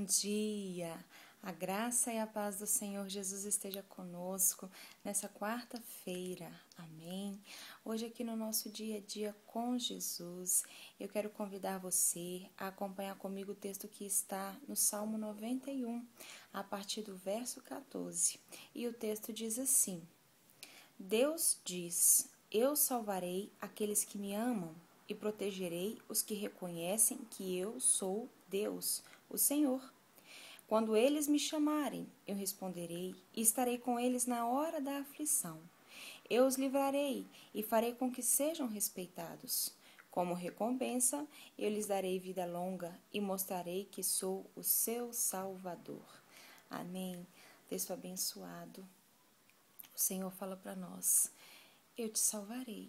Bom dia! A graça e a paz do Senhor Jesus esteja conosco nessa quarta-feira. Amém? Hoje aqui no nosso dia a dia com Jesus, eu quero convidar você a acompanhar comigo o texto que está no Salmo 91, a partir do verso 14. E o texto diz assim: Deus diz: Eu salvarei aqueles que me amam e protegerei os que reconhecem que eu sou Deus, o Senhor. Quando eles me chamarem, eu responderei e estarei com eles na hora da aflição. Eu os livrarei e farei com que sejam respeitados. Como recompensa, eu lhes darei vida longa e mostrarei que sou o seu Salvador. Amém. Texto abençoado. O Senhor fala para nós: Eu te salvarei,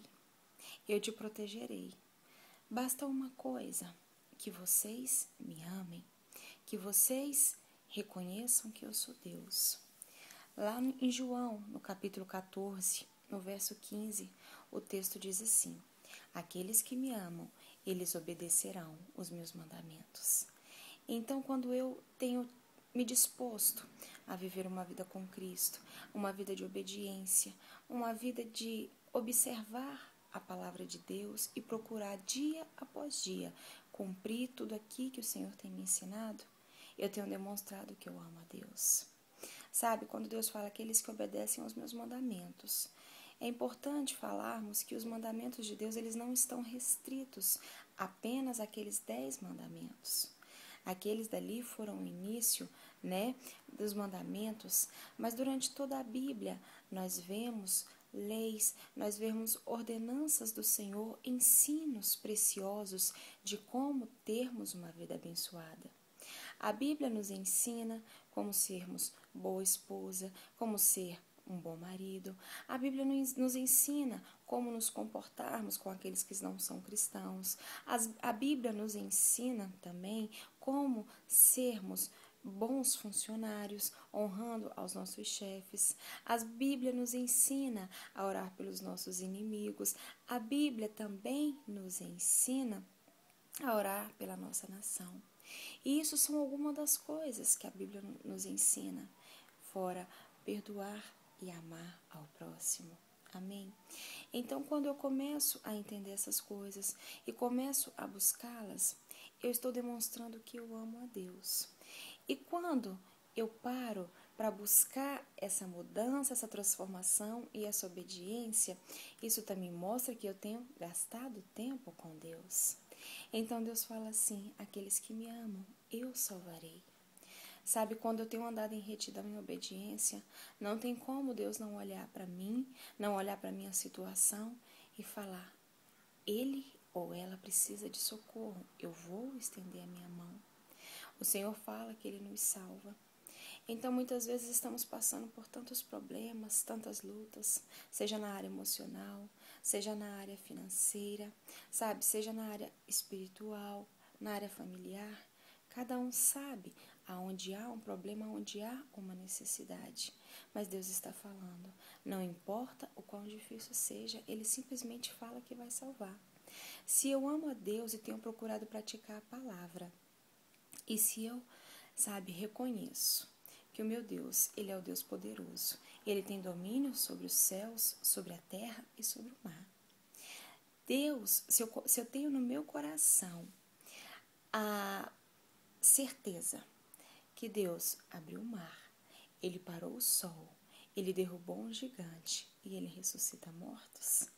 eu te protegerei. Basta uma coisa, que vocês me amem, que vocês reconheçam que eu sou Deus. Lá em João, no capítulo 14, no verso 15, o texto diz assim: Aqueles que me amam, eles obedecerão os meus mandamentos. Então, quando eu tenho me disposto a viver uma vida com Cristo, uma vida de obediência, uma vida de observar a palavra de Deus e procurar dia após dia cumprir tudo aqui que o Senhor tem me ensinado, eu tenho demonstrado que eu amo a Deus. Sabe, quando Deus fala aqueles que obedecem aos meus mandamentos, é importante falarmos que os mandamentos de Deus eles não estão restritos apenas àqueles 10 mandamentos. Aqueles dali foram o início, dos mandamentos, mas durante toda a Bíblia nós vemos leis, nós vemos ordenanças do Senhor, ensinos preciosos de como termos uma vida abençoada. A Bíblia nos ensina como sermos boa esposa, como ser um bom marido. A Bíblia nos ensina como nos comportarmos com aqueles que não são cristãos. A Bíblia nos ensina também como sermos bons funcionários, honrando aos nossos chefes. A Bíblia nos ensina a orar pelos nossos inimigos. A Bíblia também nos ensina a orar pela nossa nação. E isso são algumas das coisas que a Bíblia nos ensina, fora perdoar e amar ao próximo. Amém? Então, quando eu começo a entender essas coisas e começo a buscá-las, eu estou demonstrando que eu amo a Deus. E quando eu paro para buscar essa mudança, essa transformação e essa obediência, isso também mostra que eu tenho gastado tempo com Deus. Então Deus fala assim: aqueles que me amam, eu salvarei. Sabe, quando eu tenho andado em retidão e em obediência, não tem como Deus não olhar para mim, não olhar para a minha situação e falar: ele ou ela precisa de socorro, eu vou estender a minha mão. O Senhor fala que Ele nos salva. Então, muitas vezes estamos passando por tantos problemas, tantas lutas, seja na área emocional, seja na área financeira, sabe, seja na área espiritual, na área familiar. Cada um sabe aonde há um problema, aonde há uma necessidade. Mas Deus está falando, não importa o quão difícil seja, Ele simplesmente fala que vai salvar. Se eu amo a Deus e tenho procurado praticar a palavra, e se eu, reconheço que o meu Deus, Ele é o Deus poderoso. Ele tem domínio sobre os céus, sobre a terra e sobre o mar. Deus, se eu tenho no meu coração a certeza que Deus abriu o mar, Ele parou o sol, Ele derrubou um gigante e Ele ressuscita mortos,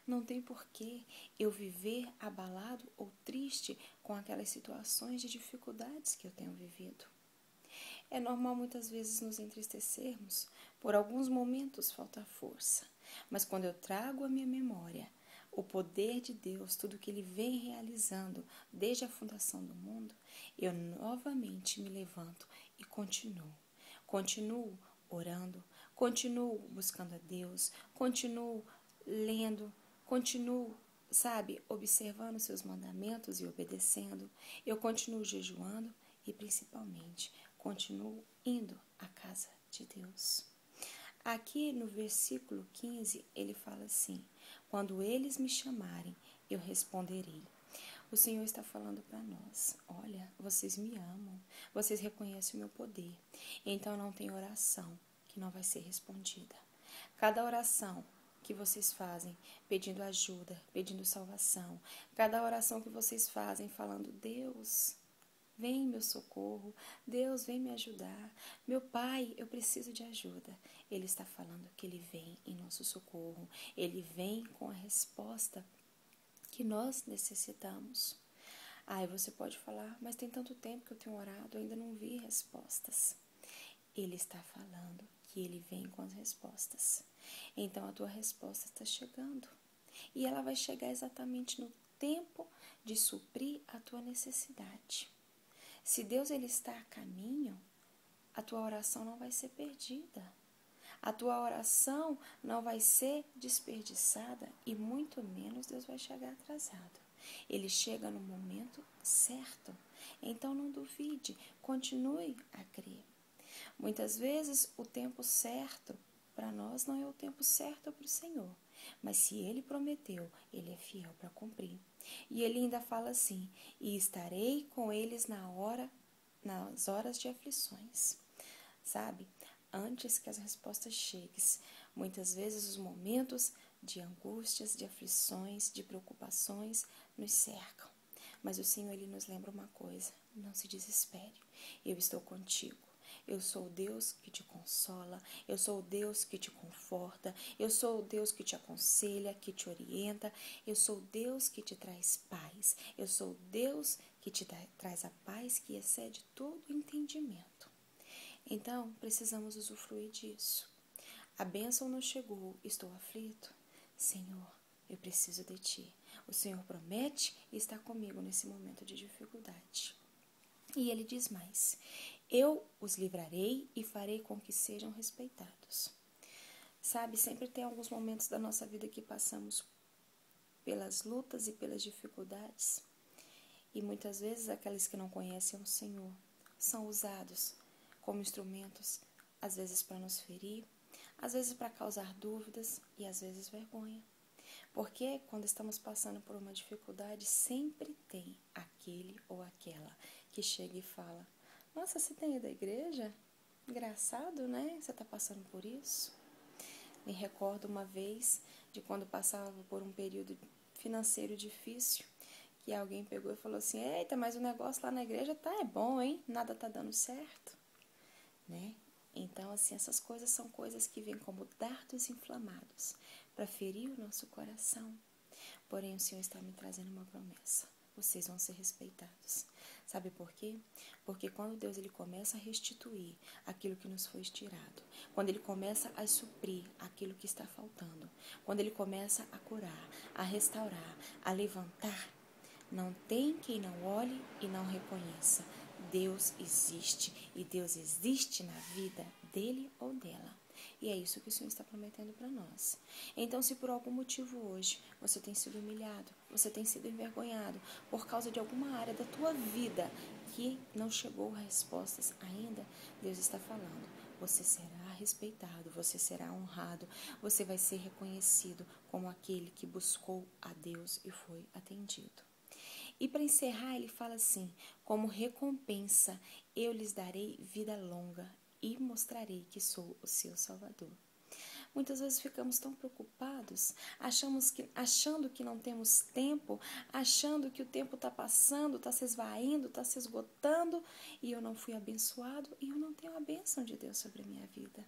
não tem porquê eu viver abalado ou triste com aquelas situações de dificuldades que eu tenho vivido. É normal muitas vezes nos entristecermos, por alguns momentos falta força, mas quando eu trago à minha memória o poder de Deus, tudo que Ele vem realizando desde a fundação do mundo, eu novamente me levanto e continuo orando, continuo buscando a Deus, continuo lendo, continuo, observando seus mandamentos e obedecendo. Eu continuo jejuando e, principalmente, continuo indo à casa de Deus. Aqui no versículo 15, ele fala assim: quando eles me chamarem, eu responderei. O Senhor está falando para nós: olha, vocês me amam, vocês reconhecem o meu poder, então não tem oração que não vai ser respondida. Cada oração que vocês fazem pedindo ajuda, pedindo salvação, cada oração que vocês fazem falando: Deus, vem em meu socorro, Deus, vem me ajudar, meu Pai, eu preciso de ajuda. Ele está falando que Ele vem em nosso socorro, Ele vem com a resposta que nós necessitamos. Aí você pode falar: mas tem tanto tempo que eu tenho orado, eu ainda não vi respostas. Ele está falando que Ele vem com as respostas. Então a tua resposta está chegando. E ela vai chegar exatamente no tempo de suprir a tua necessidade. Se Deus ele está a caminho, a tua oração não vai ser perdida. A tua oração não vai ser desperdiçada e muito menos Deus vai chegar atrasado. Ele chega no momento certo. Então não duvide, continue a crer. Muitas vezes o tempo certo para nós não é o tempo certo para o Senhor. Mas se Ele prometeu, Ele é fiel para cumprir. E Ele ainda fala assim: e estarei com eles nas horas de aflições. Sabe? Antes que as respostas cheguem, muitas vezes os momentos de angústias, de aflições, de preocupações nos cercam. Mas o Senhor ele nos lembra uma coisa: não se desespere, eu estou contigo. Eu sou o Deus que te consola, eu sou o Deus que te conforta, eu sou o Deus que te aconselha, que te orienta, eu sou o Deus que te traz paz, eu sou o Deus que te traz a paz que excede todo entendimento. Então, precisamos usufruir disso. A bênção não chegou, estou aflito. Senhor, eu preciso de Ti. O Senhor promete e está comigo nesse momento de dificuldade. E Ele diz mais: eu os livrarei e farei com que sejam respeitados. Sabe, sempre tem alguns momentos da nossa vida que passamos pelas lutas e pelas dificuldades. E muitas vezes aqueles que não conhecem o Senhor são usados como instrumentos, às vezes para nos ferir, às vezes para causar dúvidas e às vezes vergonha. Porque quando estamos passando por uma dificuldade, sempre tem aquele ou aquela que chega e fala: nossa, você tem ido à igreja? Engraçado, né? Você está passando por isso? Me recordo uma vez de quando passava por um período financeiro difícil, que alguém pegou e falou assim: eita, mas o negócio lá na igreja é bom, hein? Nada tá dando certo, né? Então, assim, essas coisas são coisas que vêm como dardos inflamados para ferir o nosso coração. Porém, o Senhor está me trazendo uma promessa: vocês vão ser respeitados. Sabe por quê? Porque quando Deus ele começa a restituir aquilo que nos foi tirado, quando Ele começa a suprir aquilo que está faltando, quando Ele começa a curar, a restaurar, a levantar, não tem quem não olhe e não reconheça. Deus existe e Deus existe na vida dele ou dela. E é isso que o Senhor está prometendo para nós. Então, se por algum motivo hoje você tem sido humilhado, você tem sido envergonhado por causa de alguma área da tua vida que não chegou respostas ainda, Deus está falando: você será respeitado, você será honrado, você vai ser reconhecido como aquele que buscou a Deus e foi atendido. E para encerrar, ele fala assim: como recompensa, eu lhes darei vida longa e mostrarei que sou o seu Salvador. Muitas vezes ficamos tão preocupados, achando que não temos tempo, achando que o tempo está passando, está se esvaindo, está se esgotando, e eu não fui abençoado e eu não tenho a bênção de Deus sobre a minha vida.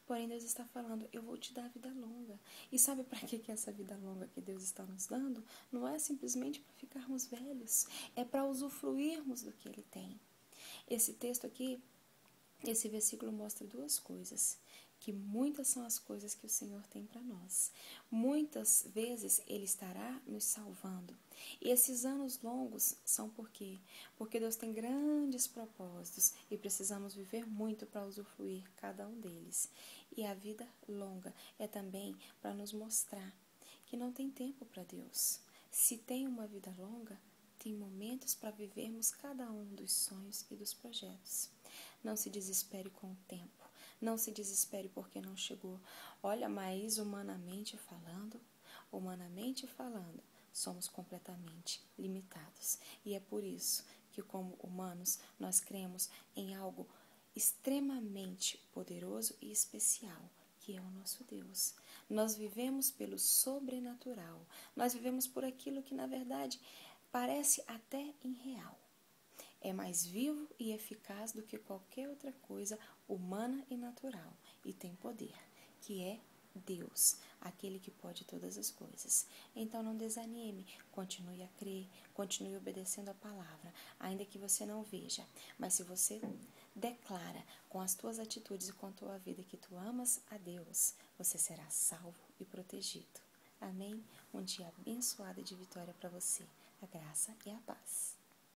Porém, Deus está falando: eu vou te dar vida longa. E sabe para que essa vida longa que Deus está nos dando? Não é simplesmente para ficarmos velhos, é para usufruirmos do que Ele tem. Esse texto aqui, esse versículo mostra duas coisas: que muitas são as coisas que o Senhor tem para nós. Muitas vezes Ele estará nos salvando. E esses anos longos são por quê? Porque Deus tem grandes propósitos e precisamos viver muito para usufruir cada um deles. E a vida longa é também para nos mostrar que não tem tempo para Deus. Se tem uma vida longa, tem momentos para vivermos cada um dos sonhos e dos projetos. Não se desespere com o tempo. Não se desespere porque não chegou. Olha, mas humanamente falando, somos completamente limitados. E é por isso que, como humanos, nós cremos em algo extremamente poderoso e especial, que é o nosso Deus. Nós vivemos pelo sobrenatural. Nós vivemos por aquilo que, na verdade, parece até irreal. É mais vivo e eficaz do que qualquer outra coisa humana e natural. E tem poder, que é Deus, aquele que pode todas as coisas. Então não desanime, continue a crer, continue obedecendo a palavra, ainda que você não veja. Mas se você declara com as tuas atitudes e com a tua vida que tu amas a Deus, você será salvo e protegido. Amém? Um dia abençoado de vitória para você. A graça e a paz.